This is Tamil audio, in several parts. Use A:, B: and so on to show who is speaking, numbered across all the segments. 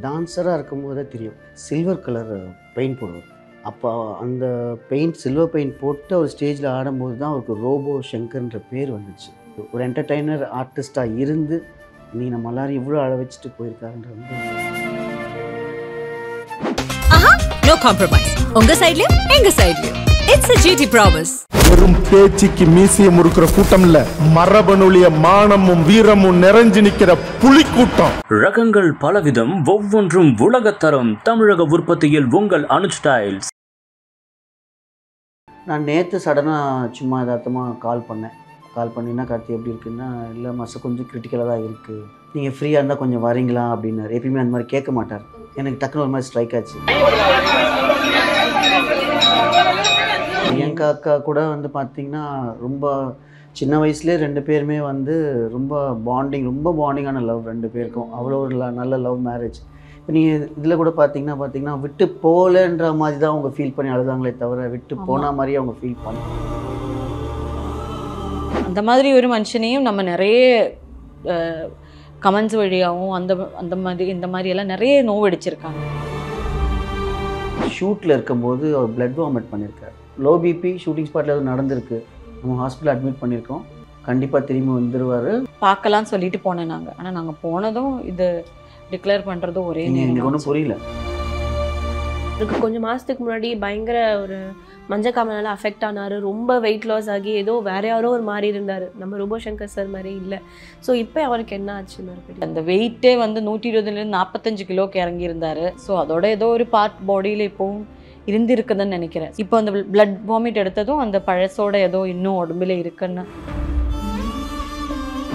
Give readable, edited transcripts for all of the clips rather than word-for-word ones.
A: டான்ஸராக இருக்கும்போது தான் தெரியும். சில்வர் கலர் பெயிண்ட் போடுவார். அப்போ அந்த சில்வர் பெயிண்ட் போட்டு அவர் ஸ்டேஜில் ஆடும்போது தான் அவருக்கு ரோபோ சங்கர்ன்ற பேர் வந்துச்சு. ஒரு என்டர்டெய்னர் ஆர்டிஸ்ட்டாக இருந்து நீ நம்ம எல்லாரும் இவ்வளோ அழ வச்சுட்டு போயிருக்காருன்ற வந்து
B: நோ காம்ப்ரமைஸ். உங்க சைடுலயும் எங்க சைடுலயும். It's a GT promise.
C: வெறும் பேச்சுக்கு மீசிய முறுக்கிற கூட்டம் இல்ல, மரபணுலிய மானமும் வீரமும் நிறைஞ்சு நிக்கிற புலி கூட்டம்.
D: ரகங்கள் பலவிதம், ஒவ்வொன்றும் உலகத்தரம். தமிழக உற்பத்தியில் உங்கள் அனுஜ் ஸ்டைல்ஸ்.
A: நான் நேற்று சடனாக சும்மா யதார்த்தமாக கால் பண்ணினா கார்த்தி எப்படி இருக்குன்னா, இல்லை மாதம் கொஞ்சம் கிரிட்டிக்கலாக தான் இருக்குது, நீங்கள் ஃப்ரீயாக இருந்தால் கொஞ்சம் வரீங்களா அப்படின்னாரு. எப்பயுமே அந்த மாதிரி கேட்க மாட்டார். எனக்கு டக்குனு ஒரு மாதிரி ஸ்ட்ரைக் ஆச்சு. பிரியங்கா அக்கா கூட வந்து பார்த்திங்கன்னா ரொம்ப சின்ன வயசுலேயே 2 பேருமே வந்து ரொம்ப பாண்டிங்கான லவ் 2 பேருக்கும். அவ்வளோ ஒரு நல்ல லவ் மேரேஜ். இப்போ நீங்கள் இதில் கூட பார்த்தீங்கன்னா விட்டு போகலன்ற மாதிரி தான் அவங்க ஃபீல் பண்ணி அழுதாங்களே தவிர விட்டு போன மாதிரியே அவங்க ஃபீல் பண்ணி.
E: அந்த மாதிரி ஒரு மனுஷனையும் நம்ம நிறைய கமெண்ட்ஸ் வழியாகவும் இந்த மாதிரி எல்லாம் நிறைய நோவடிச்சிருக்காங்க.
A: ஷூட்டில் இருக்கும்போது அவர் பிளட் வாமிட் பண்ணியிருக்கார். லோ பிபி ஷூட்டிங் ஸ்பாட்டில் எதுவும் நடந்திருக்கு. நம்ம ஹாஸ்பிட்டல் அட்மிட் பண்ணியிருக்கோம். கண்டிப்பாக திரும்பி வந்துடுவார்
E: பார்க்கலான்னு சொல்லிட்டு போனேன் நாங்கள். ஆனால் நாங்கள் போனதும் இது டிக்ளேர் பண்ணுறதும் ஒரே நேரம்.
A: எனக்கு ஒன்றும் புரியல.
F: இதுக்கு கொஞ்சம் மாதத்துக்கு முன்னாடி பயங்கர ஒரு மஞ்சக்காமனால அஃபெக்ட் ஆனார். ரொம்ப வெயிட் லாஸ் ஆகி ஏதோ வேற யாரோ ஒரு மாதிரி இருந்தார். நம்ம ரோபோ சங்கர் சார் மாதிரி இல்லை. ஸோ இப்போ அவருக்கு என்ன ஆச்சு மறுபடியும்?
E: அந்த வெயிட்டே வந்து 120லேருந்து 45 கிலோக்கு இறங்கியிருந்தார். ஸோ அதோட ஏதோ ஒரு பார்ட் பாடியில் இப்போவும் இருந்திருக்குதுன்னு நினைக்கிறேன். இப்போ அந்த பிளட் வாமிட் எடுத்ததும் அந்த பழசோட ஏதோ இன்னும் உடம்புல இருக்குன்னு.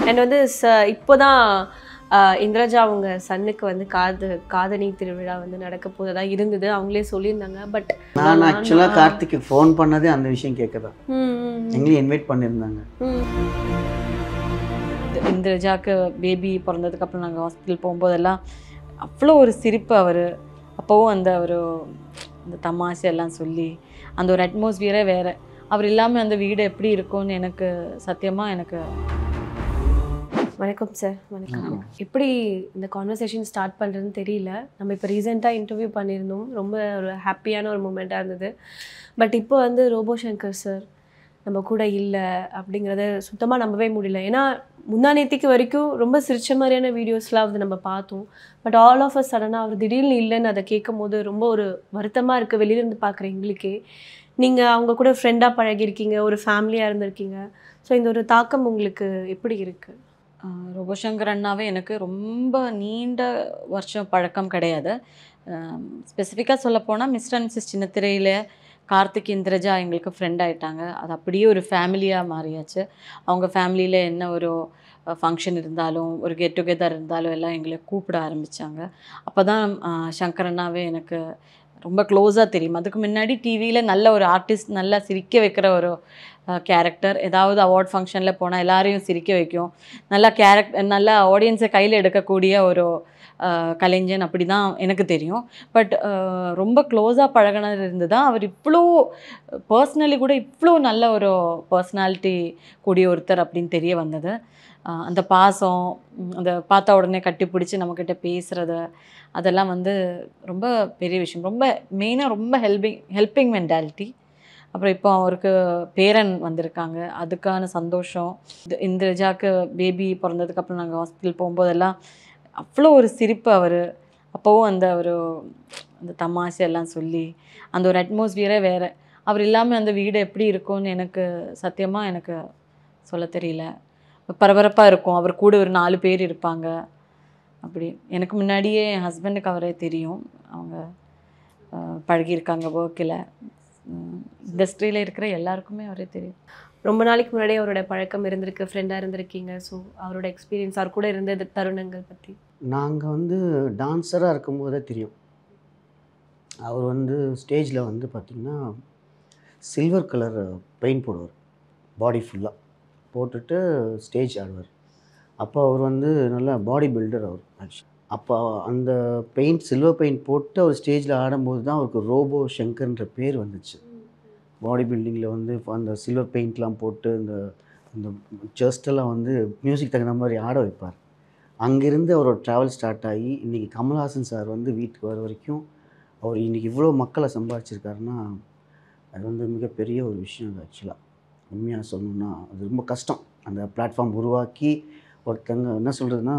F: அண்ட் வந்து இப்போதான் இந்திரஜா அவங்க சன்னுக்கு வந்து காதணி திருவிழா வந்து நடக்க போதா இருந்தது. அவங்களே சொல்லியிருந்தாங்க. பட்
A: நான் ஆக்சுவலாக கார்த்திக்கு ஃபோன் பண்ணதே அந்த விஷயம் கேட்கதான். எங்களையும் இன்வைட் பண்ணியிருந்தாங்க.
E: இந்திரஜாக்கு பேபி பிறந்ததுக்கப்புறம் நாங்கள் ஹாஸ்பிட்டல் போகும்போதெல்லாம் அவ்வளோ ஒரு சிரிப்பு. அவர் அப்போவும் அந்த ஒரு இந்த தமாஷெல்லாம் சொல்லி அந்த ஒரு அட்மாஸ்பியரே வேறு. அவர் இல்லாமல் அந்த வீடு எப்படி இருக்கும்னு எனக்கு சத்தியமாக எனக்கு.
F: வணக்கம் சார். வணக்கம். எப்படி இந்த கான்வர்சேஷன் ஸ்டார்ட் பண்ணுறதுன்னு தெரியல. நம்ம இப்போ ரீசெண்டாக இன்டர்வியூ பண்ணியிருந்தோம். ரொம்ப ஒரு ஹாப்பியான ஒரு மூமெண்ட்டாக இருந்தது. பட் இப்போ வந்து ரோபோ சங்கர் சார் நம்ம கூட இல்லை அப்படிங்கிறத சுத்தமாக நம்பவே முடியல. ஏன்னா முந்தானேத்திக்கு வரைக்கும் ரொம்ப சிரிச்ச மாதிரியான வீடியோஸ்லாம் வந்து நம்ம பார்த்தோம். பட் ஆல் ஆஃப் அ சடனாக அவர் திடீர்னு இல்லைன்னு அதை கேட்கும் போது ரொம்ப ஒரு வருத்தமாக இருக்குது. வெளியிலேருந்து பார்க்குற எங்களுக்கே. நீங்கள் அவங்க கூட ஃப்ரெண்டாக பழகிருக்கீங்க, ஒரு ஃபேமிலியாக இருந்திருக்கீங்க. ஸோ இந்த ஒரு தாக்கம் உங்களுக்கு எப்படி இருக்குது?
E: ரோபோ சங்கர் அண்ணாவே எனக்கு ரொம்ப நீண்ட வருஷம் பழக்கம் கிடையாது. ஸ்பெசிஃபிக்காக சொல்லப்போனால் மிஸ்டர் அண்ட் மிஸ்ஸஸ் சின்னத்திரையில் கார்த்திக் இந்திரஜா எங்களுக்கு ஃப்ரெண்ட் ஆகிட்டாங்க. அது அப்படியே ஒரு ஃபேமிலியாக மாறியாச்சு. அவங்க ஃபேமிலியில் என்ன ஒரு ஃபங்க்ஷன் இருந்தாலும் ஒரு கெட் டுகெதர் இருந்தாலும் எல்லாம் எங்களை கூப்பிட ஆரம்பித்தாங்க. அப்போ தான் சங்கர் அண்ணாவே எனக்கு ரொம்ப க்ளோஸாக தெரியும். அதுக்கு முன்னாடி டிவியில் நல்ல ஒரு ஆர்டிஸ்ட், நல்லா சிரிக்க வைக்கிற ஒரு கேரக்டர். ஏதாவது அவார்ட் ஃபங்க்ஷனில் போனால் எல்லாரையும் சிரிக்க வைக்கும். நல்லா ஆடியன்ஸை கையில் எடுக்கக்கூடிய ஒரு கலைஞன் அப்படி தான் எனக்கு தெரியும். பட் ரொம்ப க்ளோஸாக பழகினது இருந்து தான் அவர் இவ்வளோ பர்சனலி கூட இவ்வளோ நல்ல ஒரு பர்சனாலிட்டி கூடிய ஒருத்தர் அப்படின்னு தெரிய வந்தது. அந்த பாசம், அந்த பார்த்த உடனே கட்டி பிடிச்சி நம்மக்கிட்ட பேசுகிறது, அதெல்லாம் வந்து ரொம்ப பெரிய விஷயம். ரொம்ப மெயினாக ரொம்ப ஹெல்பிங் மென்டாலிட்டி. அப்புறம் இப்போ அவருக்கு பேரன் வந்திருக்காங்க, அதுக்கான சந்தோஷம். இந்திரஜாக்கு பேபி பிறந்ததுக்கப்புறம் நாங்கள் ஹாஸ்பிட்டல் போகும்போதெல்லாம் அவ்வளோ ஒரு சிரிப்பு. அவர் அப்போவும் அந்த தமாஷெல்லாம் சொல்லி அந்த ஒரு அட்மாஸ்பியரே வேறு. அவர் இல்லாமல் அந்த வீடு எப்படி இருக்கும்னு எனக்கு சத்தியமாக எனக்கு சொல்ல தெரியல. பரபரப்பாக இருக்கும். அவர் கூட ஒரு 4 பேர் இருப்பாங்க. அப்படி எனக்கு முன்னாடியே என் ஹஸ்பண்டுக்கு அவரே தெரியும். அவங்க பழகியிருக்காங்க ஒர்க்கில். இண்டஸ்ட்ரியில் இருக்கிற எல்லாருக்குமே அவரே தெரியும்.
F: ரொம்ப நாளைக்கு முன்னாடி அவரோட பழக்கம் இருந்திருக்கு, ஃப்ரெண்டாக இருந்திருக்கீங்க. ஸோ அவரோட எக்ஸ்பீரியன்ஸ், அவர் கூட இருந்த தருணங்கள் பற்றி.
A: நாங்கள் வந்து டான்ஸராக இருக்கும்போதே தெரியும். அவர் வந்து ஸ்டேஜில் வந்து பார்த்திங்கன்னா சில்வர் கலர் பெயிண்ட் போடுவார். பாடி ஃபுல்லாக போட்டுட்டு ஸ்டேஜ் ஆடுவார். அப்போ அவர் வந்து நல்லா பாடி பில்டர் அவர் ஆக்சுவலி. அப்போ அந்த சில்வர் பெயிண்ட் போட்டு அவர் ஸ்டேஜில் ஆடும்போது தான் அவருக்கு ரோபோ சங்கர்ன்ற பேர் வந்துச்சு. பாடி பில்டிங்கில் வந்து அந்த சில்வர் பெயிண்ட்லாம் போட்டு இந்த செஸ்டெல்லாம் வந்து மியூசிக் தகுந்த மாதிரி ஆட வைப்பார். அங்கேருந்து அவரோட ட்ராவல் ஸ்டார்ட் ஆகி இன்றைக்கி கமல்ஹாசன் சார் வந்து வீட்டுக்கு வர வரைக்கும் அவர் இன்றைக்கி இவ்வளோ மக்களை சம்பாதிச்சிருக்காருன்னா அது வந்து மிகப்பெரிய ஒரு விஷயம் அது. ஆக்சுவலாக உண்மையாக சொல்லணுன்னா அது ரொம்ப கஷ்டம். அந்த பிளாட்ஃபார்ம் உருவாக்கி ஒருத்தங்க என்ன சொல்கிறதுனா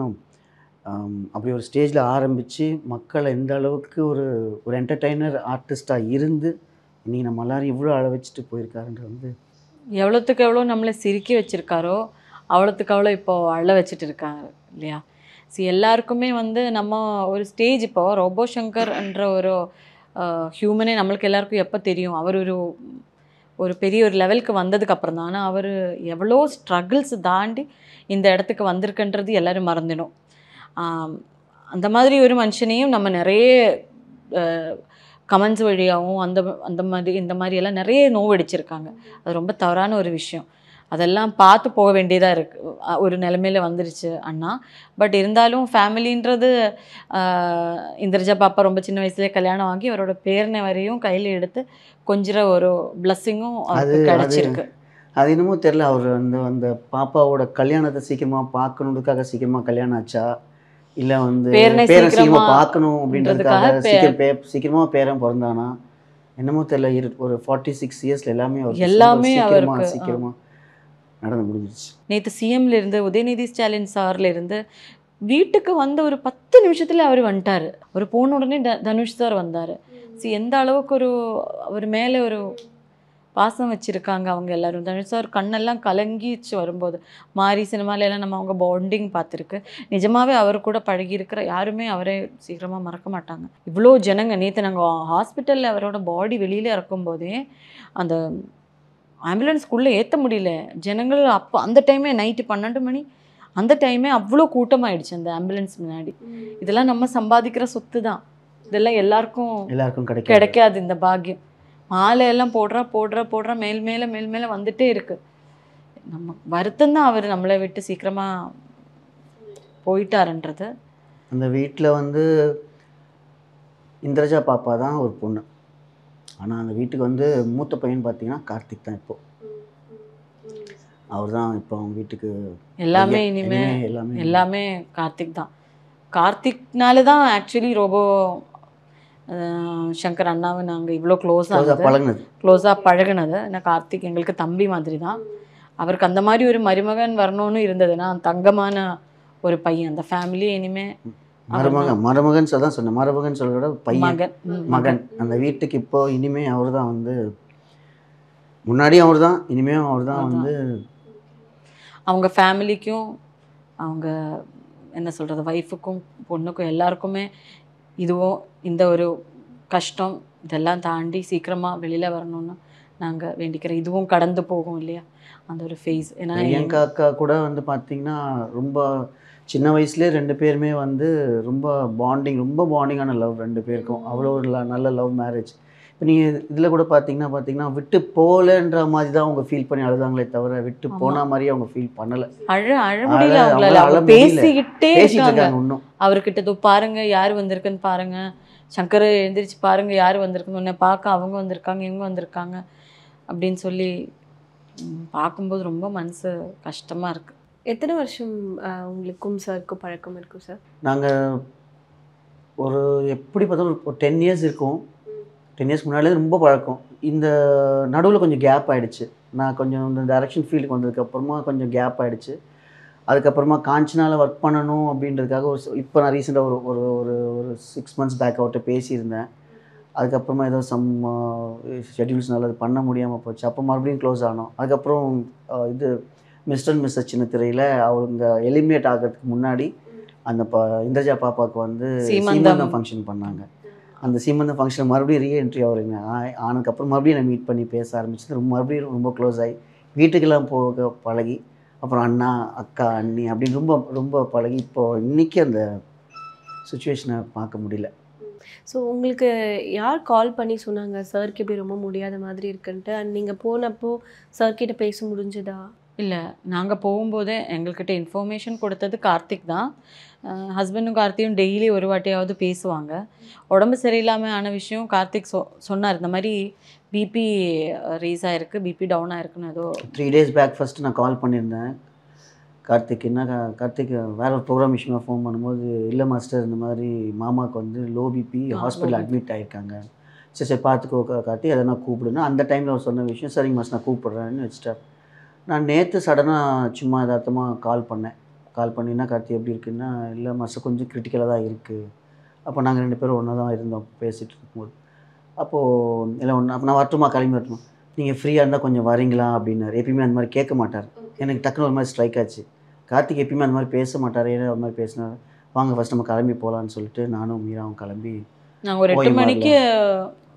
A: அப்படி ஒரு ஸ்டேஜில் ஆரம்பித்து மக்களை எந்த அளவுக்கு ஒரு என்டர்டெய்னர் ஆர்டிஸ்ட்டாக இருந்து இன்றைக்கி நம்ம எல்லோரும் இவ்வளோ அழ வச்சுட்டு போயிருக்காருன்றது வந்து
E: எவ்வளோத்துக்கு எவ்வளோ நம்மளை சிரிக்க வச்சுருக்காரோ அவ்வளோத்துக்கு அவ்வளோ இப்போது அழ வச்சுட்டு இருக்காங்க இல்லையா? எல்லாருக்குமே வந்து நம்ம ஒரு ஸ்டேஜ் இப்போது ரோபோ சங்கர்ன்ற ஒரு ஹியூமனே நம்மளுக்கு எல்லாருக்கும் எப்போ தெரியும்? அவர் ஒரு பெரிய ஒரு லெவலுக்கு வந்ததுக்கப்புறம் தான். ஆனால் அவர் எவ்வளோ ஸ்ட்ரகிள்ஸ் தாண்டி இந்த இடத்துக்கு வந்திருக்குன்றது எல்லோரும் மறந்துடும். அந்த மாதிரி ஒரு மனுஷனையும் நம்ம நிறைய கமெண்ட்ஸ் வழியாகவும் இந்த மாதிரி எல்லாம் நிறைய நோவடிச்சிருக்காங்க. அது ரொம்ப தவறான ஒரு விஷயம். அதெல்லாம் பார்த்து போக வேண்டியதாக இருக்குது. ஒரு நிலைமையில் வந்துருச்சு அண்ணா. பட் இருந்தாலும் ஃபேமிலின்றது இந்திரஜா பாப்பா ரொம்ப சின்ன வயசுலேயே கல்யாணம் ஆகி அவரோட பேரனை வரையும் கையில் எடுத்து கொஞ்சிற ஒரு பிளஸ்ஸிங்கும் அது கிடச்சிருக்கு.
A: அது என்னமோ தெரில, அவர் அந்த பாப்பாவோட கல்யாணத்தை சீக்கிரமாக பார்க்கணுன்றதுக்காக சீக்கிரமாக கல்யாணம் ஆச்சா, இல்லை வந்து பேரன் சீக்கிரமாக பார்க்கணும் அப்படின்றதுக்காக சீக்கிரமாக பேரன் பிறந்தானா என்னமோ தெரில. ஒரு 46 இயர்ஸில் எல்லாமே அவருக்கு சீக்கிரமாக நடந்து முடிஞ்சிருச்சு.
E: நேற்று சிஎம்லேருந்து உதயநிதி ஸ்டாலின் சார்லேருந்து வீட்டுக்கு வந்து ஒரு 10 நிமிஷத்தில் அவர் வந்துட்டார். அவர் போன உடனே தனுஷ் சார் வந்தார். எந்த அளவுக்கு அவர் மேலே ஒரு பாசம் வச்சுருக்காங்க அவங்க எல்லோரும். தனுஷ் சார் கண்ணெல்லாம் கலங்கிச்சு வரும்போது மாரி சினிமாலெல்லாம் நம்ம அவங்க பாண்டிங் பார்த்துருக்கு. நிஜமாகவே அவர் கூட பழகியிருக்கிற யாருமே அவரே சீக்கிரமாக மறக்க மாட்டாங்க. இவ்வளோ ஜனங்க நேற்று நாங்கள் ஹாஸ்பிட்டலில் அவரோட பாடி வெளியில் இறக்கும்போதே அந்த ஆம்புலன்ஸ்குள்ளே ஏற்ற முடியல ஜனங்கள். அப்போ அந்த டைமே நைட்டு 12 மணி அந்த டைமே அவ்வளோ கூட்டமாகிடுச்சு அந்த ஆம்புலன்ஸ் முன்னாடி. இதெல்லாம் நம்ம சம்பாதிக்கிற சொத்து தான். இதெல்லாம் எல்லாருக்கும் கிடைக்காது இந்த பாக்கியம். மாலையெல்லாம் போடுறா மேல் மேலே வந்துட்டே இருக்கு. நம்ம வருத்தம் தான் அவர் நம்மளை விட்டு சீக்கிரமாக போயிட்டாருன்றது.
A: அந்த வீட்டில் வந்து இந்திரஜா பாப்பா தான் ஒரு பொண்ணு. ஆனால் அந்த வீட்டுக்கு வந்து மூத்த பையன் பார்த்தீங்கன்னா கார்த்திக் தான். இப்போது அவர் தான் இப்போ அவங்க வீட்டுக்கு
E: எல்லாமே. எல்லாமே கார்த்திக் தான். கார்த்திக்னால தான் ஆக்சுவலி ரோபோ சங்கர் அண்ணாவை நாங்கள் இவ்வளோ க்ளோஸாக பழகினது. ஏன்னா கார்த்திக் எங்களுக்கு தம்பி மாதிரி தான். அவருக்கு அந்த மாதிரி ஒரு மருமகன் வரணும்னு இருந்ததுன்னா தங்கமான ஒரு பையன். அந்த ஃபேமிலி இனிமேல்
A: மருமகன் தான் சொன்னேன். மருமகன் சொல்கிறத பையன் மகன் அந்த வீட்டுக்கு இப்போ இனிமே அவர் தான் வந்து முன்னாடியும் அவர் தான் இனிமேலும் அவர் தான் வந்து
E: அவங்க ஃபேமிலிக்கும் அவங்க என்ன சொல்கிறது ஒய்ஃபுக்கும் பொண்ணுக்கும் எல்லாருக்குமே இதுவும் இந்த ஒரு கஷ்டம் இதெல்லாம் தாண்டி சீக்கிரமாக வெளியில் வரணும்னு நாங்கள் வேண்டிக்கிறோம். இதுவும் கடந்து போகும் இல்லையா அந்த ஒரு ஃபேஸ். ஏன்னா
A: எங்கள் அக்கா கூட வந்து பார்த்திங்கன்னா ரொம்ப சின்ன வயசுலேயே 2 பேருமே வந்து ரொம்ப பாண்டிங்கான லவ் 2 பேருக்கும். அவ்வளோ ஒரு நல்ல லவ் மேரேஜ். இப்போ நீங்கள் இதில் கூட பார்த்தீங்கன்னா விட்டு போகலன்ற மாதிரி தான் அவங்க ஃபீல் பண்ணி அழுதாங்களே தவிர விட்டு போன மாதிரி அவங்க ஃபீல் பண்ணலை.
E: பேசிக்கிட்டே இருக்காங்க இன்னும். அவர்கிட்ட பாருங்க யார் வந்திருக்குன்னு பாருங்க, சங்கர் எழுந்திரிச்சு பாருங்க யார் வந்திருக்குன்னு, உன்னை பார்க்க அவங்க வந்திருக்காங்க இவங்க வந்திருக்காங்க அப்படின்னு சொல்லி பார்க்கும்போது ரொம்ப மனசு கஷ்டமாக இருக்குது.
F: எத்தனை வருஷம் உங்களுக்கும் சாருக்கும் பழக்கம் இருக்கும் சார்?
A: நாங்கள் ஒரு எப்படி பார்த்தாலும் ஒரு 10 இயர்ஸ் இருக்கும். 10 இயர்ஸ் முன்னாடியே ரொம்ப பழக்கம். இந்த நடுவில் கொஞ்சம் கேப் ஆகிடுச்சு. நான் கொஞ்சம் இந்த டைரக்ஷன் ஃபீல்டுக்கு வந்ததுக்கப்புறமா கொஞ்சம் கேப் ஆகிடுச்சு. அதுக்கப்புறமா காஞ்சனாவில் ஒர்க் பண்ணணும் அப்படின்றதுக்காக இப்போ நான் ரீசெண்டாக ஒரு 6 மந்த்ஸ் பேக் அவர்கிட்ட பேசியிருந்தேன். அதுக்கப்புறமா ஏதோ ஷெட்யூல்ஸ்னால அது பண்ண முடியாமல் போச்சு. அப்போ மறுபடியும் க்ளோஸ் ஆனோம். அதுக்கப்புறம் இது மிஸ்டர் மிஸ்ஸஸ் சின்ன திரையில் அவங்க எலிமினேட் ஆகிறதுக்கு முன்னாடி அந்த இந்திரஜா பாப்பாவுக்கு வந்து சீமந்தம் ஃபங்க்ஷன் பண்ணாங்க. அந்த சீமந்தம் ஃபங்க்ஷன் மறுபடியும் ரீஎன்ட்ரி ஆகுறீங்க ஆனதுக்கப்புறம் மறுபடியும் நான் மீட் பண்ணி பேச ஆரம்பிச்சது. மறுபடியும் ரொம்ப க்ளோஸ் ஆகி வீட்டுக்கெல்லாம் போக பழகி அப்புறம் அண்ணா அக்கா அண்ணி அப்படின்னு ரொம்ப ரொம்ப பழகி இப்போது இன்றைக்கி அந்த சுச்சுவேஷனை பார்க்க முடியல.
F: ஸோ உங்களுக்கு யார் கால் பண்ணி சொன்னாங்க சார்க்கு இப்படி ரொம்ப முடியாத மாதிரி இருக்குன்ட்டு? அண்ட் நீங்கள் போனப்போ சார்கிட்ட பேச முடிஞ்சதா?
E: இல்லை, நாங்கள் போகும்போதே எங்கள்கிட்ட இன்ஃபர்மேஷன் கொடுத்தது கார்த்திக் தான். ஹஸ்பண்டும் கார்த்தியும் டெய்லி ஒரு வாட்டியாவது பேசுவாங்க. உடம்பு சரியில்லாமல் ஆன விஷயம் கார்த்திக் சொன்னார். இந்த மாதிரி பிபி ரேஸ் ஆகிருக்கு, பிபி டவுன் ஆகிருக்குன்னு ஏதோ
A: 3 days பேக் ஃபஸ்ட்டு நான் கால் பண்ணியிருந்தேன். கார்த்திக் வேறு ஒரு ப்ரோக்ராம் விஷயமாக ஃபோன் பண்ணும்போது, இல்லை மாஸ்டர் இந்த மாதிரி மாமாவுக்கு வந்து லோ பிபி ஹாஸ்பிட்டல் அட்மிட் ஆகியிருக்காங்க, சரி பார்த்துக்கோ கார்த்தி, எதனா கூப்பிடுன்னா அந்த டைமில் அவர் சொன்ன விஷயம், சரிங்க மாஸ்டர் நான் கூப்பிட்றேன்னு வச்சுட்டார். நான் நேற்று சடனாக சும்மா யதார்த்தமாக கால் பண்ணினா கார்த்தி எப்படி இருக்குன்னா, இல்லை மாஸ்டர் கொஞ்சம் கிரிட்டிக்கலாக தான் இருக்குது. அப்போ நாங்கள் 2 பேரும் ஒன்றா தான் இருந்தோம் பேசிகிட்டு இருக்கும்போது. அப்போது இல்லை அப்போ நான் வரட்டுமா கிளம்பி வரட்டுமா, நீங்கள் ஃப்ரீயாக இருந்தால் கொஞ்சம் வரீங்களா அப்படின்னாரு. எப்பயுமே அந்த மாதிரி கேட்க மாட்டார். எனக்கு டக்குன்னு ஒரு மாதிரி ஸ்ட்ரைக் ஆச்சு. கார்த்திக் எப்பயுமே அந்த மாதிரி பேச மாட்டார். ஏன்னா ஒரு மாதிரி பேசினார். வாங்க ஃபஸ்ட் நம்ம கிளம்பி போகலான்னு சொல்லிட்டு நானும் மீராவும் கிளம்பி
E: நாங்கள் ஒரு 8 மணிக்கு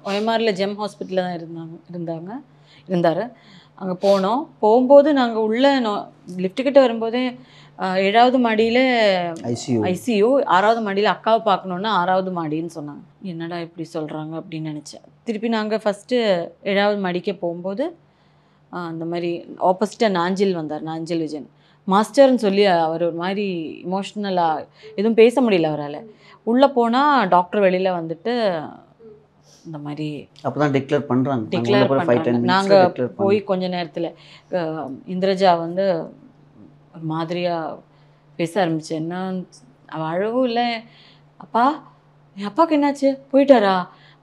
E: ஒயமாரில் ஜெம் ஹாஸ்பிட்டலில் தான் இருந்தார். அங்கே போகும்போது நாங்கள் உள்ளே லிஃப்ட்டுக்கிட்ட வரும்போதே 7வது மாடியில் ஐசியூ, 6வது மாடியில் அக்காவை பார்க்கணுன்னா 6வது மாடின்னு சொன்னாங்க. என்னடா இப்படி சொல்கிறாங்க அப்படின்னு நினச்சேன். திருப்பி நாங்கள் ஃபஸ்ட்டு 7வது மாடிக்கே போகும்போது அந்த மாதிரி ஆப்போசிட்டாக நாஞ்சில் விஜயன் மாஸ்டர்னு சொல்லி அவர் ஒரு மாதிரி இமோஷ்னலாக எதுவும் பேச முடியல அவரால். உள்ளே போனால் டாக்டர் வெளியில் வந்துட்டு இந்த மாதிரி
A: அப்போ தான் டிக்ளேர்
E: பண்ணுறாங்க. நாங்கள் போய் கொஞ்ச நேரத்தில் இந்திரஜா வந்து ஒரு மாதிரியாக பேச ஆரம்பிச்சு. என்ன அவள் அழவும் இல்லை, அப்பா என் அப்பாவுக்கு என்னாச்சு போயிட்டாரா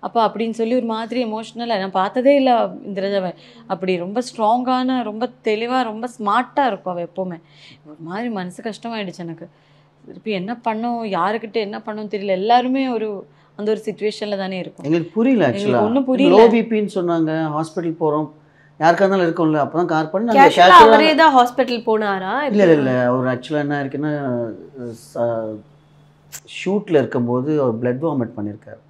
E: அப்பா அப்படின்னு சொல்லி ஒரு மாதிரி எமோஷ்னலாக. நான் பார்த்ததே இல்லை இந்திரஜாவை அப்படி. ரொம்ப ஸ்ட்ராங்கான, ரொம்ப தெளிவாக, ரொம்ப ஸ்மார்ட்டாக இருக்கும் அவள் எப்போவுமே. ஒரு மாதிரி மனசு கஷ்டமாயிடுச்சு எனக்கு. திருப்பி என்ன பண்ணோம், யாருக்கிட்ட என்ன பண்ணோம் தெரியல. எல்லாருமே அந்த ஒரு சிச்சுவேஷனில் தானே இருக்கும்.
A: எங்களுக்கு புரியல, ஆக்சுவலாக ஒன்றும் புரியல. லோ பிபின்னு சொன்னாங்க, ஹாஸ்பிட்டல் போகிறோம், யாருக்கா இருந்தாலும் இருக்கும்ல. அப்போ தான் கார் பண்ணி
F: அவரே தான் ஹாஸ்பிட்டல் போனாரா?
A: இல்லை அவர் ஆக்சுவலாக என்ன இருக்குன்னா, ஷூட்டில் இருக்கும்போது அவர் பிளட் வாமிட் பண்ணியிருக்காரு.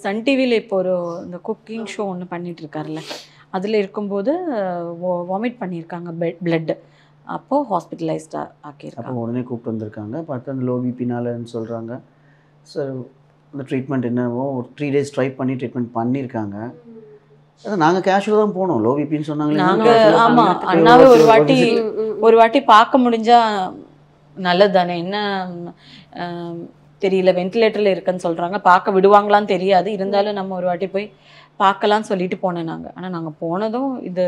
E: சன் டிவியில் இப்போ இந்த குக்கிங் ஷோ ஒன்று பண்ணிட்டு இருக்காருல்ல, அதில் இருக்கும்போது வாமிட் பண்ணியிருக்காங்க பிளட்டு. அப்போது ஹாஸ்பிட்டலைஸ்டாக ஆக்கியிருக்காங்க.
A: அப்போ உடனே கூப்பிட்டு வந்திருக்காங்க. பார்த்தா அந்த லோ பிபினாலன்னு சொல்கிறாங்க. சார் இந்த ட்ரீட்மெண்ட் என்னவோ ஒரு 3 days ட்ரை பண்ணி ட்ரீட்மெண்ட் பண்ணியிருக்காங்க. அதான் நாங்கள் கேஷுவலாக தான் போனோம். லோ பிபின்னு சொன்னாங்களே.
E: ஆமாம், அண்ணாவே ஒரு வாட்டி பார்க்க முடிஞ்சா நல்லது தானே. என்ன தெரியல, வென்டிலேட்டரில் இருக்குன்னு சொல்கிறாங்க, பார்க்க விடுவாங்களான்னு தெரியாது. இருந்தாலும் நம்ம ஒரு வாட்டி போய் பார்க்கலான்னு சொல்லிட்டு போனேன் நாங்கள். ஆனால் நாங்கள் போனதும் இது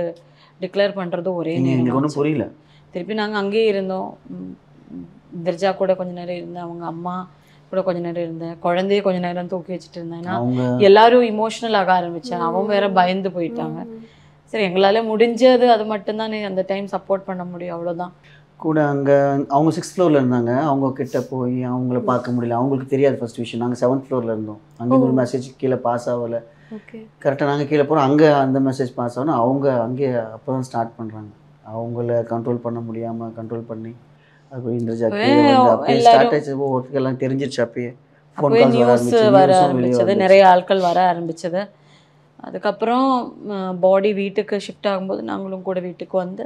E: டிக்ளேர் பண்ணுறதும் ஒரே நேரம்.
A: ஒன்றும் புரியல.
E: திருப்பி நாங்கள் அங்கேயே இருந்தோம். இந்திரஜா கூட கொஞ்ச நேரம் இருந்தேன், அவங்க அம்மா கூட கொஞ்ச நேரம் இருந்தேன், குழந்தைய கொஞ்ச நேரம் தூக்கி வச்சுட்டு இருந்தேன். ஏன்னா எல்லாரும் இமோஷனல் ஆக ஆரம்பித்தேன். அவங்க வேற பயந்து போயிட்டாங்க. சரி, எங்களால் முடிஞ்சது அது மட்டும்தான் அந்த டைம் சப்போர்ட் பண்ண முடியும், அவ்வளோதான்.
A: கூட அங்கே அவங்க 6th floor இருந்தாங்க. அவங்க கிட்ட போய் அவங்கள பார்க்க முடியல. அவங்களுக்கு தெரியாது ஃபர்ஸ்ட் விஷயம். நாங்கள் 7th floor இருந்தோம். அங்கே ஒரு மெசேஜ் கீழே பாஸ் ஆகலை. கரெக்டாக நாங்கள் கீழே போகிறோம், அங்கே அந்த மெசேஜ் பாஸ் ஆகணும். அவங்க அங்கே அப்போ தான் ஸ்டார்ட் பண்ணுறாங்க. அவங்கள கண்ட்ரோல் பண்ண முடியாமல் கண்ட்ரோல் பண்ணி அது இந்திரஜா அப்பயே ஸ்டார்ட் ஆச்சு. ஒருத்தருக்கெல்லாம் தெரிஞ்சிருச்சு. அப்பயே
E: நியூஸ் வர ஆரம்பிச்சது, நிறைய ஆட்கள் வர ஆரம்பிச்சது. அதுக்கப்புறம் பாடி வீட்டுக்கு ஷிஃப்ட் ஆகும்போது நாங்களும் கூட வீட்டுக்கு வந்து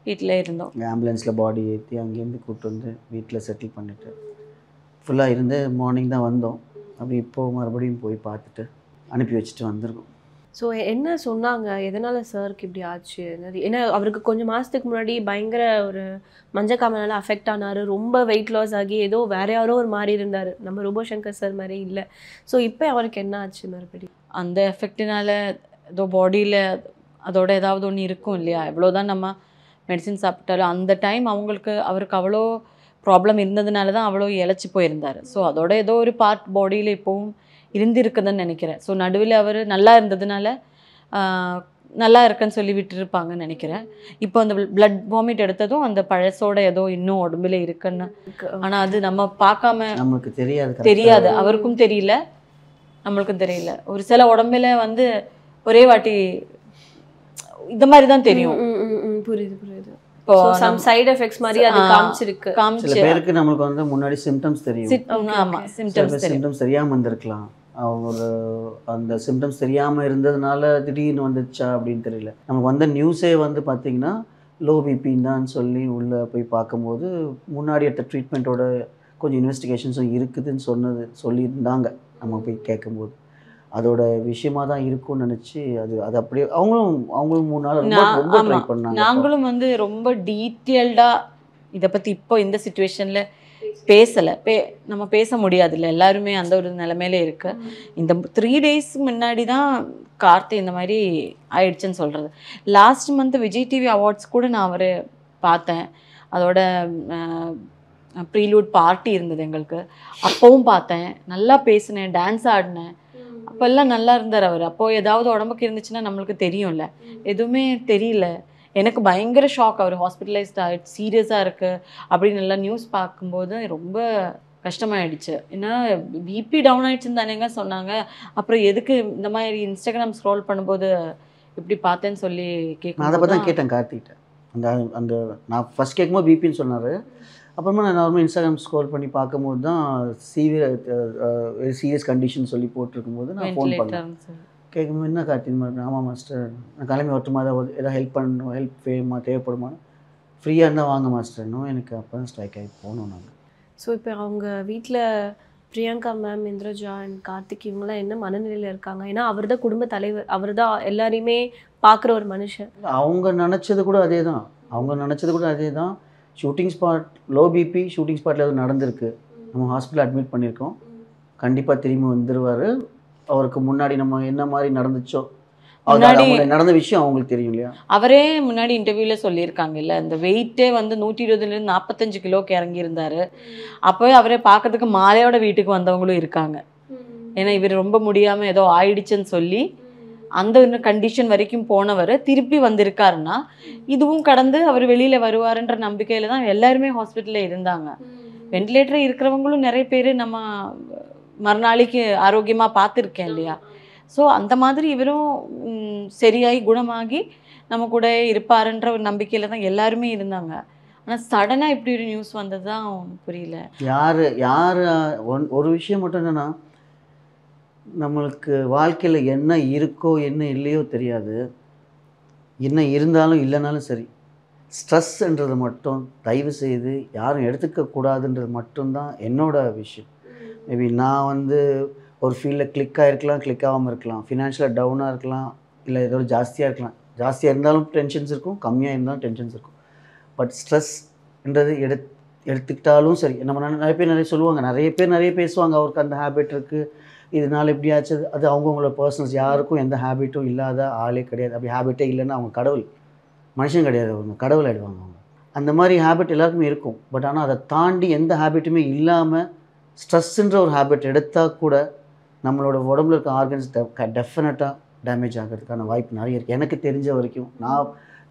E: வீட்டில் இருந்தோம்.
A: ஆம்புலன்ஸில் பாடி ஏற்றி அங்கேருந்து கூப்பிட்டு வந்து வீட்டில் செட்டில் பண்ணிவிட்டு ஃபுல்லாக இருந்து மார்னிங் தான் வந்தோம். அப்படி இப்போது மறுபடியும் போய் பார்த்துட்டு அனுப்பி வச்சுட்டு வந்திருக்கோம்.
F: ஸோ என்ன சொன்னாங்க, எதனால் சாருக்கு இப்படி ஆச்சு? ஏன்னா அவருக்கு கொஞ்சம் மாதத்துக்கு முன்னாடி பயங்கர ஒரு மஞ்சக்காமலால் அஃபெக்ட் ஆனார். ரொம்ப வெயிட் லாஸ் ஆகி ஏதோ வேற யாரோ ஒரு மாதிரி இருந்தார், நம்ம ரோபோசங்கர் சார் மாதிரி இல்லை. ஸோ இப்போ அவருக்கு என்ன ஆச்சு மறுபடியும்?
E: அந்த எஃபெக்டினால ஏதோ பாடியில் அதோட ஏதாவது ஒன்று இருக்கும் இல்லையா? எவ்வளோதான் நம்ம மெடிசின் சாப்பிட்டாலும் அந்த டைம் அவருக்கு அவ்வளோ ப்ராப்ளம் இருந்ததுனால தான் அவ்வளோ இழைச்சி போயிருந்தார். ஸோ அதோட ஏதோ ஒரு பார்ட் பாடியில் இப்போவும் இருந்திருக்குதுன்னு நினைக்கிறேன். ஸோ நடுவில் அவர் நல்லா இருந்ததுனால நல்லா இருக்குன்னு சொல்லி விட்டுருப்பாங்கன்னு நினைக்கிறேன். இப்போ அந்த பிளட் வாமிட் எடுத்ததும் அந்த பழசோட ஏதோ இன்னும் உடம்புல இருக்குன்னு. ஆனால் அது நம்ம பார்க்காம
A: நமக்கு
E: தெரியாது, அவருக்கும் தெரியல, நம்மளுக்கும் தெரியல. ஒரு சில உடம்புல ஒரே வாட்டி இந்த மாதிரி தான் தெரியும்.
F: புரியுது. இப்போ சம் சைடு எஃபெக்ட்ஸ் மாதிரி அது காமிச்சிருக்கு.
A: சில பேருக்கு நமக்கு முன்னாடி சிம்டம்ஸ் தெரியும்.
E: ஆமா,
A: சிம்டம்ஸ் தெரியாமல் இருந்திருக்கலாம். அவங்க அந்த சிம்டம்ஸ் தெரியாமல் இருந்ததுனால திடீர்னு வந்துச்சா அப்படின்னு தெரியல. நமக்கு வந்த நியூஸே பார்த்தீங்கன்னா லோ பிபின்னு தான் சொல்லி உள்ளே போய் பார்க்கும்போது முன்னாடி எடுத்த ட்ரீட்மெண்ட்டோட கொஞ்சம் இன்வெஸ்டிகேஷன்ஸும் இருக்குதுன்னு சொல்லியிருந்தாங்க. நம்ம போய் கேட்கும்போது அதோட விஷயமா தான் இருக்கும்னு நினச்சி அது அப்படியே அவங்களும் 3 நாள் ரொம்ப ட்ரை பண்ணாங்க.
E: நாங்களும் ரொம்ப டீட்டெயில்டாக இதை பற்றி இப்போ இந்த சுச்சுவேஷனில் பேசலை. நம்ம பேச முடியாதுல்ல, எல்லாருமே அந்த ஒரு நிலைமையில இருக்கு. இந்த 3 days முன்னாடி தான் கார்த்தி இந்த மாதிரி ஆயிடுச்சுன்னு சொல்கிறது. Last month Vijay TV awards கூட நான் அவரை பார்த்தேன். அதோட ப்ரீலூட் பார்ட்டி இருந்தது எங்களுக்கு. அப்போவும் பார்த்தேன், நல்லா பேசினேன், டான்ஸ் ஆடினேன். அப்போல்லாம் நல்லா இருந்தார் அவர். அப்போது ஏதாவது உடம்புக்கு இருந்துச்சுன்னா நம்மளுக்கு தெரியும்ல, எதுவுமே தெரியல. எனக்கு பயங்கர ஷாக், அவர் ஹாஸ்பிட்டலைஸ்ட் ஆகிட்டு சீரியஸாக இருக்குது அப்படின்னு எல்லாம் நியூஸ் பார்க்கும்போது ரொம்ப கஷ்டமாயிடுச்சு. ஏன்னா பிபி டவுன் ஆகிடுச்சுன்னு தானேங்க சொன்னாங்க. அப்புறம் எதுக்கு இந்த மாதிரி இன்ஸ்டாகிராம் ஸ்க்ரோல் பண்ணும்போது இப்படி பார்த்தேன்னு சொல்லி
A: நான் அதை பற்றி தான் கேட்டேன் கார்த்திகிட்ட. அந்த அந்த நான் ஃபஸ்ட் கேட்கும்போது பிபின்னு சொன்னார். அப்புறமா நான் நார்மல் இன்ஸ்டாகிராம் ஸ்க்ரோல் பண்ணி பார்க்கும்போது தான் சீரியஸ் கண்டிஷன் சொல்லி போட்டிருக்கும்போது நான் ஃபோன் பண்ணேன். கேட்கும்போது என்ன கார்த்தி இந்த மாதிரி? ஆமாம் மாஸ்டர், நான் கிளம்பி வரட்டுமா, ஏதாவது ஹெல்ப் பண்ணணும், ஹெல்ப் வேணுமா, தேவைப்படுமா, ஃப்ரீயாக இருந்தால் வாங்க மாஸ்டர்னும். எனக்கு அப்போ தான் ஸ்ட்ரைக் ஆகி போனோம் நாங்கள்.
F: ஸோ இப்போ அவங்க வீட்டில் பிரியங்கா மேம், இந்திரஜா அண்ட் கார்த்திக் இவங்களாம் என்ன மனநிலையில் இருக்காங்க? ஏன்னா அவர் தான் குடும்ப தலைவர், அவர் தான் எல்லாரையுமே பார்க்குற ஒரு மனுஷன்.
A: அவங்க நினச்சது கூட அதே தான். Shooting spot low BP, shooting ஸ்பாட்டில் எதுவும் நடந்திருக்கு, நம்ம ஹாஸ்பிட்டல் அட்மிட் பண்ணியிருக்கோம். கண்டிப்பாக திரும்பி வந்துடுவார். அவருக்கு முன்னாடி நம்ம என்ன மாதிரி நடந்துச்சோ, நடந்த விஷயம் அவங்களுக்கு தெரியும் இல்லையா?
E: அவரே முன்னாடி இன்டர்வியூவில் சொல்லியிருக்காங்கல்ல, இந்த வெயிட்டே வந்து 120லேருந்து 45 கிலோக்கு இறங்கியிருந்தார். அப்போவே அவரே பார்க்கறதுக்கு மாலையோட வீட்டுக்கு வந்தவங்களும் இருக்காங்க. ஏன்னா இவர் ரொம்ப முடியாமல் ஏதோ ஆயிடுச்சுன்னு சொல்லி அந்த கண்டிஷன் வரைக்கும் போனவர் திருப்பி வந்திருக்காருன்னா இதுவும் கடந்து அவர் வெளியில் வருவாருன்ற நம்பிக்கையில் தான் எல்லாருமே ஹாஸ்பிட்டலில் இருந்தாங்க. வெண்டிலேட்டர் இருக்கிறவங்களும் நிறைய பேர் நம்ம மறுநாளைக்கு ஆரோக்கியமாக பார்த்துருக்கேன் இல்லையா? ஸோ அந்த மாதிரி இவரும் சரியாகி குணமாகி நம்ம கூட இருப்பாருன்ற ஒரு நம்பிக்கையில் தான் எல்லாருமே இருந்தாங்க. ஆனால் சடனாக இப்படி ஒரு நியூஸ் வந்தது தான் புரியல.
A: யார் ஒரு விஷயம் மட்டும் என்னென்னா, நம்மளுக்கு வாழ்க்கையில் என்ன இருக்கோ என்ன இல்லையோ தெரியாது, என்ன இருந்தாலும் இல்லைனாலும் சரி, ஸ்ட்ரெஸ்ன்றது மட்டும் தயவு செய்து யாரும் எடுத்துக்கக்கூடாதுன்றது மட்டும்தான் என்னோட விஷயம். மேபி நான் வந்து ஒரு ஃபீல்டில் கிளிக் ஆகிருக்கலாம், கிளிக் ஆகாமல் இருக்கலாம், ஃபினான்ஷியலாக டவுனாக இருக்கலாம், இல்லை ஏதோ ஜாஸ்தியாக இருக்கலாம். ஜாஸ்தியாக இருந்தாலும் டென்ஷன்ஸ் இருக்கும், கம்மியாக இருந்தாலும் டென்ஷன்ஸ் இருக்கும். பட் ஸ்ட்ரெஸ்ன்றது எடுத்துக்கிட்டாலும் சரி, நம்ம நிறைய பேர் சொல்லுவாங்க, நிறைய பேர் பேசுவாங்க, அவருக்கு அந்த ஹேபிட் இருக்குது, இதனால் எப்படி ஆச்சு, அது அவங்கவுங்களோட பர்சனல்ஸ். யாருக்கும் எந்த ஹேபிட்டும் இல்லாத ஆளே கிடையாது. அப்படி ஹேபிட்டே இல்லைன்னா அவங்க கடவுள், மனுஷன் கிடையாது, அவங்க கடவுள் ஆகிடுவாங்க. அவங்க அந்த மாதிரி ஹேபிட் எல்லாருக்குமே இருக்கும். பட் ஆனால் அதை தாண்டி எந்த ஹேபிட்டுமே இல்லாமல் ஸ்ட்ரெஸ்ஸுன்ற ஒரு ஹேபிட் எடுத்தால் கூட நம்மளோட உடம்புல இருக்க ஆர்கன்ஸ் டெஃபினட்டாக டேமேஜ் ஆகிறதுக்கான வாய்ப்பு நிறைய இருக்குது. எனக்கு தெரிஞ்ச வரைக்கும்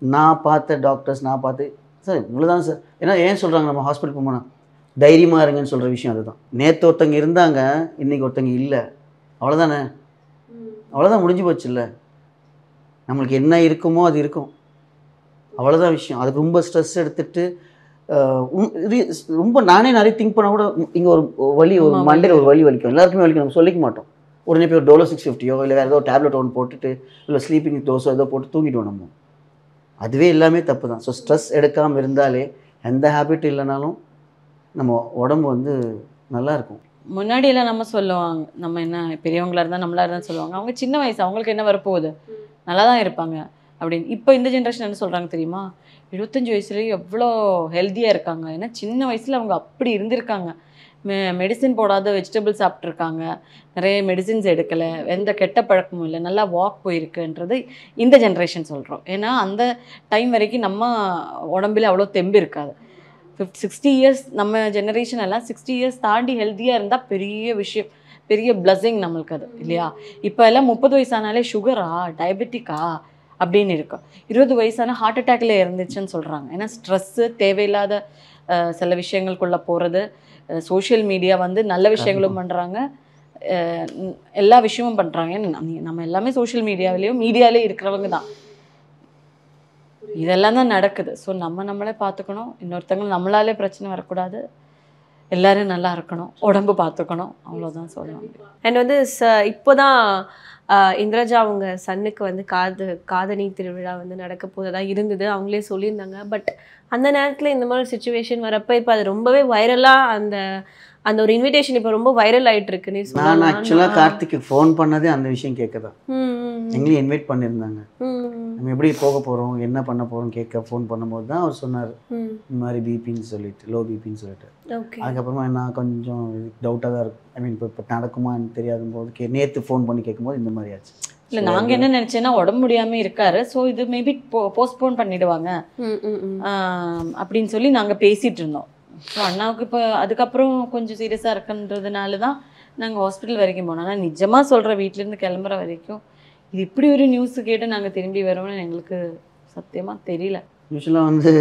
A: நான் பார்த்த டாக்டர்ஸ், நான் பார்த்து சார் இவ்வளோதான் சார். ஏன்னா ஏன் சொல்கிறாங்க, நம்ம ஹாஸ்பிட்டல் போனால் தைரியமாக இருங்கன்னு சொல்கிற விஷயம் அதுதான். நேற்று ஒருத்தங்க இருந்தாங்க, இன்றைக்கி ஒருத்தங்க இல்லை, அவ்வளோதானே, அவ்வளோதான், முடிஞ்சு போச்சு. இல்லை, நம்மளுக்கு என்ன இருக்குமோ அது இருக்கும், அவ்வளோதான் விஷயம். அதுக்கு ரொம்ப ஸ்ட்ரெஸ் எடுத்துகிட்டு ரொம்ப நானே நிறைய திங்க் பண்ணால் கூட இங்கே ஒரு மண்டையில் ஒரு வலி வலிக்கும், எல்லாருக்குமே வலிக்கும், நம்ம சொல்லிக்க மாட்டோம். உடனே போய் ஒரு டோலோ 650 இல்லை வேறு ஏதோ டேப்லெட் ஒன்று போட்டுட்டு இல்லை ஸ்லீப்பிங் டோஸோ ஏதோ போட்டு தூங்கிடுவோம் நம்ம. அதுவே எல்லாமே தப்பு தான். ஸோ ஸ்ட்ரெஸ் எடுக்காமல் இருந்தாலே எந்த ஹேபிட் இல்லைனாலும் நம்ம உடம்பு வந்து நல்லாயிருக்கும்.
E: முன்னாடியெல்லாம் நம்ம சொல்லுவாங்க, நம்ம என்ன பெரியவங்களாக இருந்தால் நம்மளாக இருந்தால் சொல்லுவாங்க, அவங்க சின்ன வயசு, அவங்களுக்கு என்ன வரப்போகுது, நல்லா தான் இருப்பாங்க அப்படின்னு. இப்போ இந்த ஜென்ரேஷன் என்ன சொல்கிறாங்க தெரியுமா, 25 வயசுலேயே எவ்வளோ ஹெல்த்தியாக இருக்காங்க. ஏன்னா சின்ன வயசில் அவங்க அப்படி இருந்திருக்காங்க, மெடிசின் போடாத வெஜிடபிள்ஸ் சாப்பிட்ருக்காங்க, நிறைய மெடிசின்ஸ் எடுக்கலை, எந்த கெட்ட பழக்கமும் இல்லை, நல்லா வாக் போயிருக்குன்றது இந்த ஜென்ரேஷன் சொல்கிறோம். ஏன்னா அந்த டைம் வரைக்கும் நம்ம உடம்பில் அவ்வளோ தெம்பு இருக்காது. 60 இயர்ஸ் நம்ம ஜெனரேஷன் எல்லாம் 60 இயர்ஸ் தாண்டி ஹெல்த்தியாக இருந்தால் பெரிய விஷயம், பெரிய பிளஸிங் நம்மளுக்கு அது இல்லையா? இப்போ எல்லாம் 30 வயசானாலே சுகரா, டயபெட்டிக்கா அப்படின்னு இருக்கும். 20 வயசான ஹார்ட் அட்டாக்ல இருந்துச்சுன்னு சொல்கிறாங்க. ஏன்னா ஸ்ட்ரெஸ்ஸு, தேவையில்லாத சில விஷயங்களுக்குள்ளே போகிறது, சோஷியல் மீடியா வந்து நல்ல விஷயங்களும் பண்ணுறாங்க, எல்லா விஷயமும் பண்ணுறாங்க. நம்ம எல்லாமே சோஷியல் மீடியாவிலேயும் மீடியாவிலே இருக்கிறவங்க தான், இதெல்லாம் தான் நடக்குது. ஸோ நம்மளே பார்த்துக்கணும், இன்னொருத்தவங்க நம்மளாலே பிரச்சனை வரக்கூடாது, எல்லோரும் நல்லா இருக்கணும், உடம்பு பார்த்துக்கணும், அவ்வளோதான் சொல்லுவாங்க.
F: அண்ட் வந்து இப்போ தான் இந்திரஜா அவங்க சன்னுக்கு வந்து காதணி திருவிழா வந்து நடக்க போததாக இருந்தது, அவங்களே சொல்லியிருந்தாங்க. பட் அந்த நேரத்தில் இந்த மாதிரி சுச்சுவேஷன் வரப்போ இப்போ அது ரொம்பவே வைரலாக அந்த ஒரு இன்விடேஷன் இப்போ ரொம்ப வைரல் ஆகிட்டு இருக்குன்னு
A: நான் ஆக்சுவலாக கார்த்திக்கு ஃபோன் பண்ணதே அந்த விஷயம் கேட்குதான். எங்களையும் இன்வைட் பண்ணியிருந்தாங்க. நம்ம எப்படி போக போகிறோம் என்ன பண்ண போகிறோம் கேட்க ஃபோன் பண்ணும்போது தான் அவர் சொன்னார் இந்த மாதிரி பிபின்னு சொல்லிட்டு, லோ பிபின்னு சொல்லிட்டு. அதுக்கப்புறமா நான் கொஞ்சம் டவுட்டாக தான் இருக்கும். ஐ மீன் இப்போ நடக்குமான்னு தெரியாத போது நேற்று ஃபோன் பண்ணி கேட்கும்போது இந்த மாதிரி ஆச்சு.
E: இல்லை நாங்கள் என்ன நினச்சேன்னா உடம்பு முடியாமல் இருக்காரு, ஸோ இது மேபி போஸ்ட்போன் பண்ணிடுவாங்க அப்படின்னு சொல்லி நாங்கள் பேசிகிட்டு இருந்தோம். ஸோ அண்ணாவுக்கு இப்போ அதுக்கப்புறம் கொஞ்சம் சீரியஸாக இருக்குன்றதுனால தான் நாங்கள் ஹாஸ்பிட்டல் வரைக்கும் போனோம். ஆனால் நிஜமாக சொல்கிற வீட்டிலேருந்து கிளம்புற வரைக்கும் இது இப்படி ஒரு நியூஸ் கேட்டு நாங்கள் திரும்பி வரோம்னு எங்களுக்கு சத்தியமாக தெரியல.
A: யூஸ்வலாக வந்து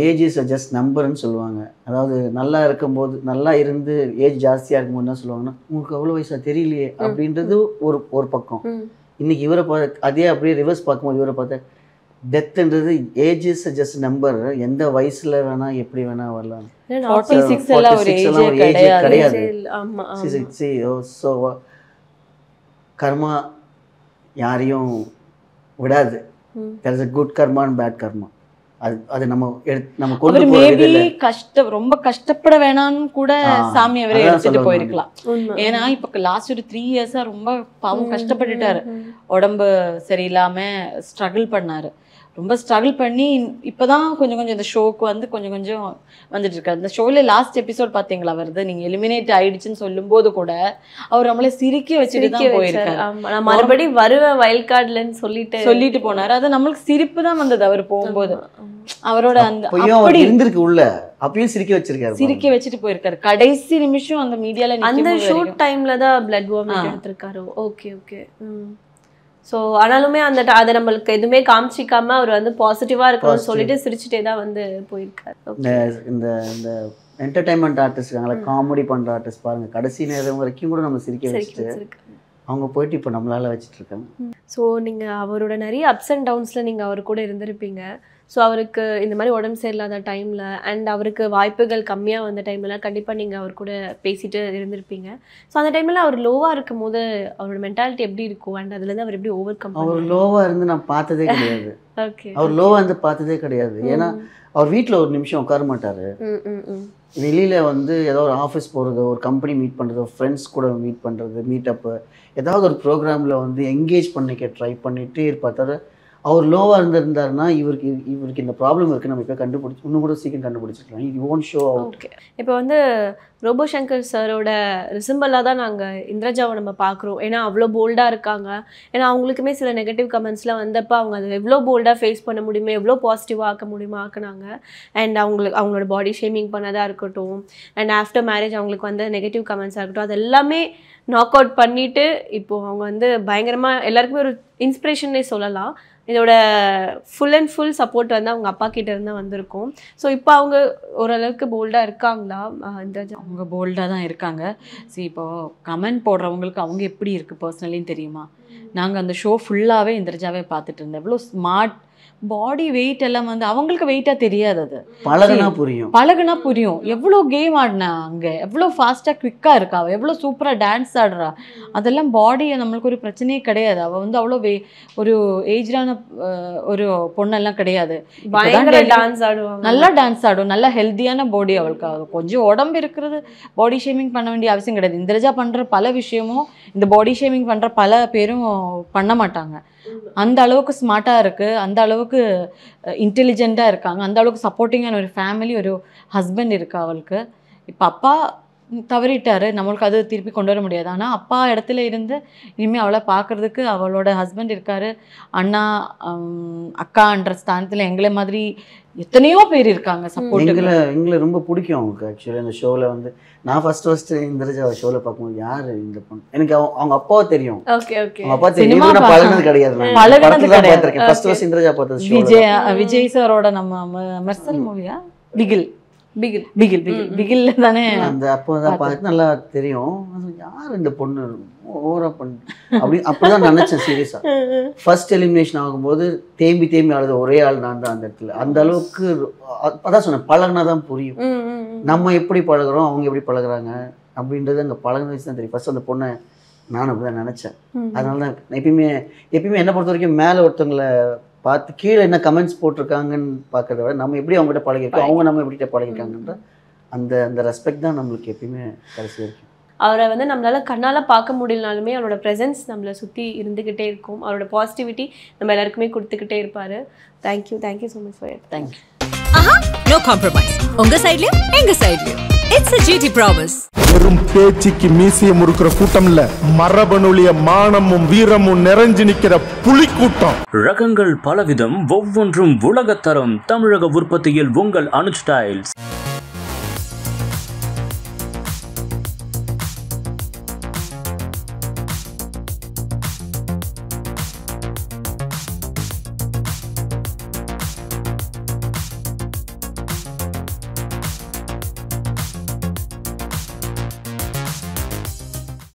A: ஏஜ் இஸ் ஜஸ்ட் நம்பர்னு சொல்லுவாங்க. அதாவது நல்லா இருக்கும்போது நல்லா இருந்து ஏஜ் ஜாஸ்தியாக இருக்கும்போது என்ன சொல்லுவாங்கன்னா உங்களுக்கு அவ்வளோ வயசாக தெரியலையே அப்படின்றது ஒரு பக்கம். இன்னைக்கு இவரை அதே அப்படியே ரிவர்ஸ் பார்க்கும்போது இவரை பார்த்தா டெத்துன்றது ஏஜ் இஸ் ஜஸ்ட் நம்பர். எந்த வயசுல வேணா எப்படி வேணா வரலாம்.
E: 46 எல்லாம் ஒரு ஏஜ் கிடையாது.
A: ஸோ கர்மா யாரையும் விடாது. there is a good karma and bad karma. அது நம்ம கொண்டு
E: போறது ரொம்ப கஷ்டப்பட வேணாம்னு கூட சாமி அவரே எடுத்துட்டு போயிருக்கலாம். ஏன்னா இப்ப லாஸ்ட் ஒரு 3 இயர்ஸா ரொம்ப பாவம் கஷ்டப்பட்டுட்டாரு. உடம்பு சரியில்லாம ஸ்ட்ரகிள் பண்ணாரு. ரொம்ப ஸ்ட்ரகிள் பண்ணி இப்போதான் கொஞ்சம் இந்த ஷோக்கு வந்து கொஞ்சம் வந்துட்டு இருக்காரு. இந்த ஷோல லாஸ்ட் எபிசோட் பார்த்தீங்களா வருது, நீங்க எலிமினேட் ஆயிடுச்சுன்னு சொல்லும் போது கூட அவர் நம்மள சிரிக்க வச்சுட்டு தான் போயிருக்காரு.
F: நான் மறுபடியும் வருவேன் வயல் கார்டுலன்னு சொல்லிட்டு போனாரு.
E: அது நம்மளுக்கு சிரிப்பு தான் வந்தது அவர் போகும்போது. அவரோட அந்த
A: இருந்திருக்கு உள்ள அப்பயும் சிரிக்க வச்சுட்டு
E: போயிருக்காரு. கடைசி நிமிஷம் அந்த மீடியால
F: அந்த ஷூட் டைம்ல தான் பிளட் வாமிட் எடுத்திருக்காரு. ஓகே. ஸோ ஆனாலுமே அதை நம்மளுக்கு எதுவுமே காமிச்சிக்காம அவர் வந்து பாசிட்டிவா இருக்கணும்னு சொல்லிட்டு சிரிச்சுட்டே தான் வந்து போயிருக்காரு.
A: இந்த இந்த என்டர்டைன்மெண்ட் ஆர்டிஸ்ட் இருக்காங்களா, காமெடி பண்ற ஆர்டிஸ்ட் பாருங்க, கடைசி நேரம் வரைக்கும் கூட நம்ம சிரிக்க வச்சுட்டு அவங்க போயிட்டு இப்போ நம்மளால வச்சுட்டு இருக்காங்க.
F: ஸோ நீங்க அவரோட நிறைய அப்ஸ் அண்ட் டவுன்ஸ்ல நீங்க அவர் கூட இருந்திருப்பீங்க. ஸோ அவருக்கு இந்த மாதிரி உடம்பு சரியில்லாத டைமில் அண்ட் அவருக்கு வாய்ப்புகள் கம்மியாக வந்த டைம்லாம் கண்டிப்பாக நீங்கள் அவர் கூட பேசிட்டு இருந்திருப்பீங்க. ஸோ அந்த டைமில் அவர் லோவாக இருக்கும் போது அவரோட மென்டாலிட்டி எப்படி இருக்கும் அண்ட் அதுலேருந்து அவர் எப்படி ஓவர் கம்?
A: அவர் லோவாக இருந்து நான் பார்த்ததே கிடையாது.
F: ஓகே.
A: அவர் லோவாக இருந்து பார்த்ததே கிடையாது. ஏன்னா அவர் வீட்டில் ஒரு நிமிஷம் உட்கார மாட்டார். வெளியில் வந்து ஏதோ ஒரு ஆஃபீஸ் போகிறது, ஒரு கம்பெனி மீட் பண்ணுறது, ஃப்ரெண்ட்ஸ் கூட மீட் பண்ணுறது, மீட்டப்பு, ஏதாவது ஒரு ப்ரோக்ராமில் வந்து என்கேஜ் பண்ணிக்க ட்ரை பண்ணிகிட்டே இருப்பார். அவர் லோவாக இருந்திருந்தாருன்னா இவருக்கு இந்த ப்ராப்ளம் இருக்குது நம்ம இப்போ இன்னும் கூட சீக்கிரம் கண்டுபிடிச்சிருக்கலாம். இது ஓன் ஷோ அவுட்.
F: ஓகே. இப்போ வந்து ரோபோ சங்கர் சாரோட ரிசம்பிளாக தான் நாங்கள் இந்திரஜாவை நம்ம பார்க்குறோம். ஏன்னா அவ்வளோ போல்டாக இருக்காங்க. ஏன்னா அவங்களுக்குமே சில நெகட்டிவ் கமெண்ட்ஸ்லாம் வந்தப்போ அவங்க அதை எவ்வளோ போல்டாக ஃபேஸ் பண்ண முடியுமா, எவ்வளோ பாசிட்டிவாக ஆக்க முடியுமா ஆக்குனாங்க. அண்ட் அவங்களோட பாடி ஷேமிங் பண்ணதாக இருக்கட்டும் அண்ட் ஆஃப்டர் மேரேஜ் அவங்களுக்கு வந்த நெகட்டிவ் கமெண்ட்ஸாக இருக்கட்டும், அது எல்லாமே நாக் அவுட் பண்ணிவிட்டு இப்போது அவங்க வந்து பயங்கரமாக எல்லாருக்குமே ஒரு இன்ஸ்பிரேஷன்னே சொல்லலாம். இதோட ஃபுல் அண்ட் ஃபுல் சப்போர்ட் வந்து அவங்க அப்பா கிட்ட இருந்து வந்திருக்கும். ஸோ இப்போ அவங்க ஓரளவுக்கு போல்டாக இருக்காங்களா? இந்திரஜா
E: அவங்க போல்டாக தான் இருக்காங்க. சரி, இப்போது கமெண்ட் போடுறவங்களுக்கு அவங்க எப்படி இருக்குது பர்சனலின்னு தெரியுமா? நாங்கள் அந்த ஷோ ஃபுல்லாகவே இந்திரஜாவே பார்த்துட்டு இருந்தோம். எவ்வளோ ஸ்மார்ட், பாடி வெயிட் எல்லாம் வந்து அவங்களுக்கு வெயிட்டாக தெரியாது. அது பழகுனா புரியும். எவ்வளோ கேம் ஆடினா அங்கே, எவ்வளோ ஃபாஸ்ட்டாக குவிக்காக இருக்கா, அவள் எவ்வளோ சூப்பராக டான்ஸ் ஆடுறா. அதெல்லாம் பாடியை நம்மளுக்கு ஒரு பிரச்சனையே கிடையாது. அவள் வந்து அவ்வளோ ஒரு ஏஜ்டான ஒரு பொண்ணெல்லாம் கிடையாது. நல்லா டான்ஸ் ஆடும், நல்லா ஹெல்த்தியான பாடி அவளுக்கு. கொஞ்சம் உடம்பு இருக்கிறது பாடி ஷேமிங் பண்ண வேண்டிய அவசியம் கிடையாது. இந்திரஜா பண்ணுற பல விஷயமும் இந்த பாடி ஷேமிங் பண்ணுற பல பேரும் பண்ண மாட்டாங்க. அந்த அளவுக்கு ஸ்மார்ட்டாக இருக்குது, அந்த அளவுக்கு இன்டெலிஜென்ட்டாக இருக்காங்க, அந்த அளவுக்கு சப்போர்ட்டிங்கான ஒரு ஃபேமிலி, ஒரு ஹஸ்பண்ட் இருக்குது அவளுக்கு. இப்போ அப்பா தவறிட்டாரு, நம்மளுக்கு அது திருப்பி கொண்டு வர முடியாது. ஆனால் அப்பா இடத்துல இருந்து இனிமேல் அவளை பார்க்குறதுக்கு அவளோட ஹஸ்பண்ட் இருக்காரு. அண்ணா அக்கான்ற ஸ்தானத்தில் எங்களை மாதிரி எத்தனையோ பேர் இருக்காங்க சப்போர்ட்.
A: எங்களை ரொம்ப பிடிக்கும் அவங்களுக்கு. ஆக்சுவலி அந்த ஷோவில் வந்து நான் ஃபர்ஸ்ட் இந்திரஜா ஷோவில் பார்க்கும்போது யார் இந்த பொண்ணு, எனக்கு அவங்க அப்பாவை தெரியும். அவங்க அப்பா தெரியும், பழகினது கிடையாது. ஃபர்ஸ்ட் இந்திரஜா பார்த்தது
E: விஜய் சாரோட நம்ம மெர்சல் மூவியா பிகில் தானே.
A: அந்த அப்போதான் பார்த்து நல்லா தெரியும் யார் இந்த பொண்ணு ஓவரா பண்ணு அப்படிதான் நினைச்சேன். சீரியஸா ஃபர்ஸ்ட் எலிமினேஷன் ஆகும்போது தேம்பி அழுத ஒரே ஆள் நான் தான் அந்த இடத்துல. அந்த அளவுக்கு அதான் சொன்னேன், பழகினாதான் புரியும் நம்ம எப்படி பழகுறோம், அவங்க எப்படி பழகுறாங்க அப்படின்றது அங்கே பழகின வச்சு தான் தெரியும். ஃபர்ஸ்ட் அந்த பொண்ணை நானும் அப்படிதான் நினைச்சேன். அதனால தான் எப்பயுமே என்னை பொறுத்த வரைக்கும் மேலே ஒருத்தவங்களை பார்த்து கீழே என்ன கமெண்ட்ஸ் போட்டிருக்காங்கன்னு பார்க்கறத விட நம்ம எப்படி அவங்ககிட்ட பழகிருக்கோம், அவங்க நம்ம எப்படிகிட்ட பழகிருக்காங்கன்ற அந்த ரெஸ்பெக்ட் தான் நம்மளுக்கு எப்பயுமே கடைசி இருக்கும்.
F: அவரை வந்து நம்மளால் கண்ணால் பார்க்க முடியலனாலுமே அவரோட ப்ரெசன்ஸ் நம்மளை சுற்றி இருந்துக்கிட்டே இருக்கும். அவரோட பாசிட்டிவிட்டி நம்ம எல்லாருக்குமே கொடுத்துக்கிட்டே இருப்பார். Thank you so much for
E: thank you.
B: ஆஹா, நோ காம்ப்ரமைஸ். உங்க சைடுலயும் எங்க சைடுலயும். It's a GT promise.
C: வெறும் பேச்சுக்கு மீசைய முறுக்கிற கூட்டம் இல்ல, மரபணுலிய மானமும் வீரமும் நிறைஞ்சு நிக்கிற புலி கூட்டம்.
D: ரகங்கள் பலவிதம், ஒவ்வொன்றும் உலகத்தரம். தமிழக உற்பத்தியில் உங்கள் அனுஜ் டைல்ஸ்.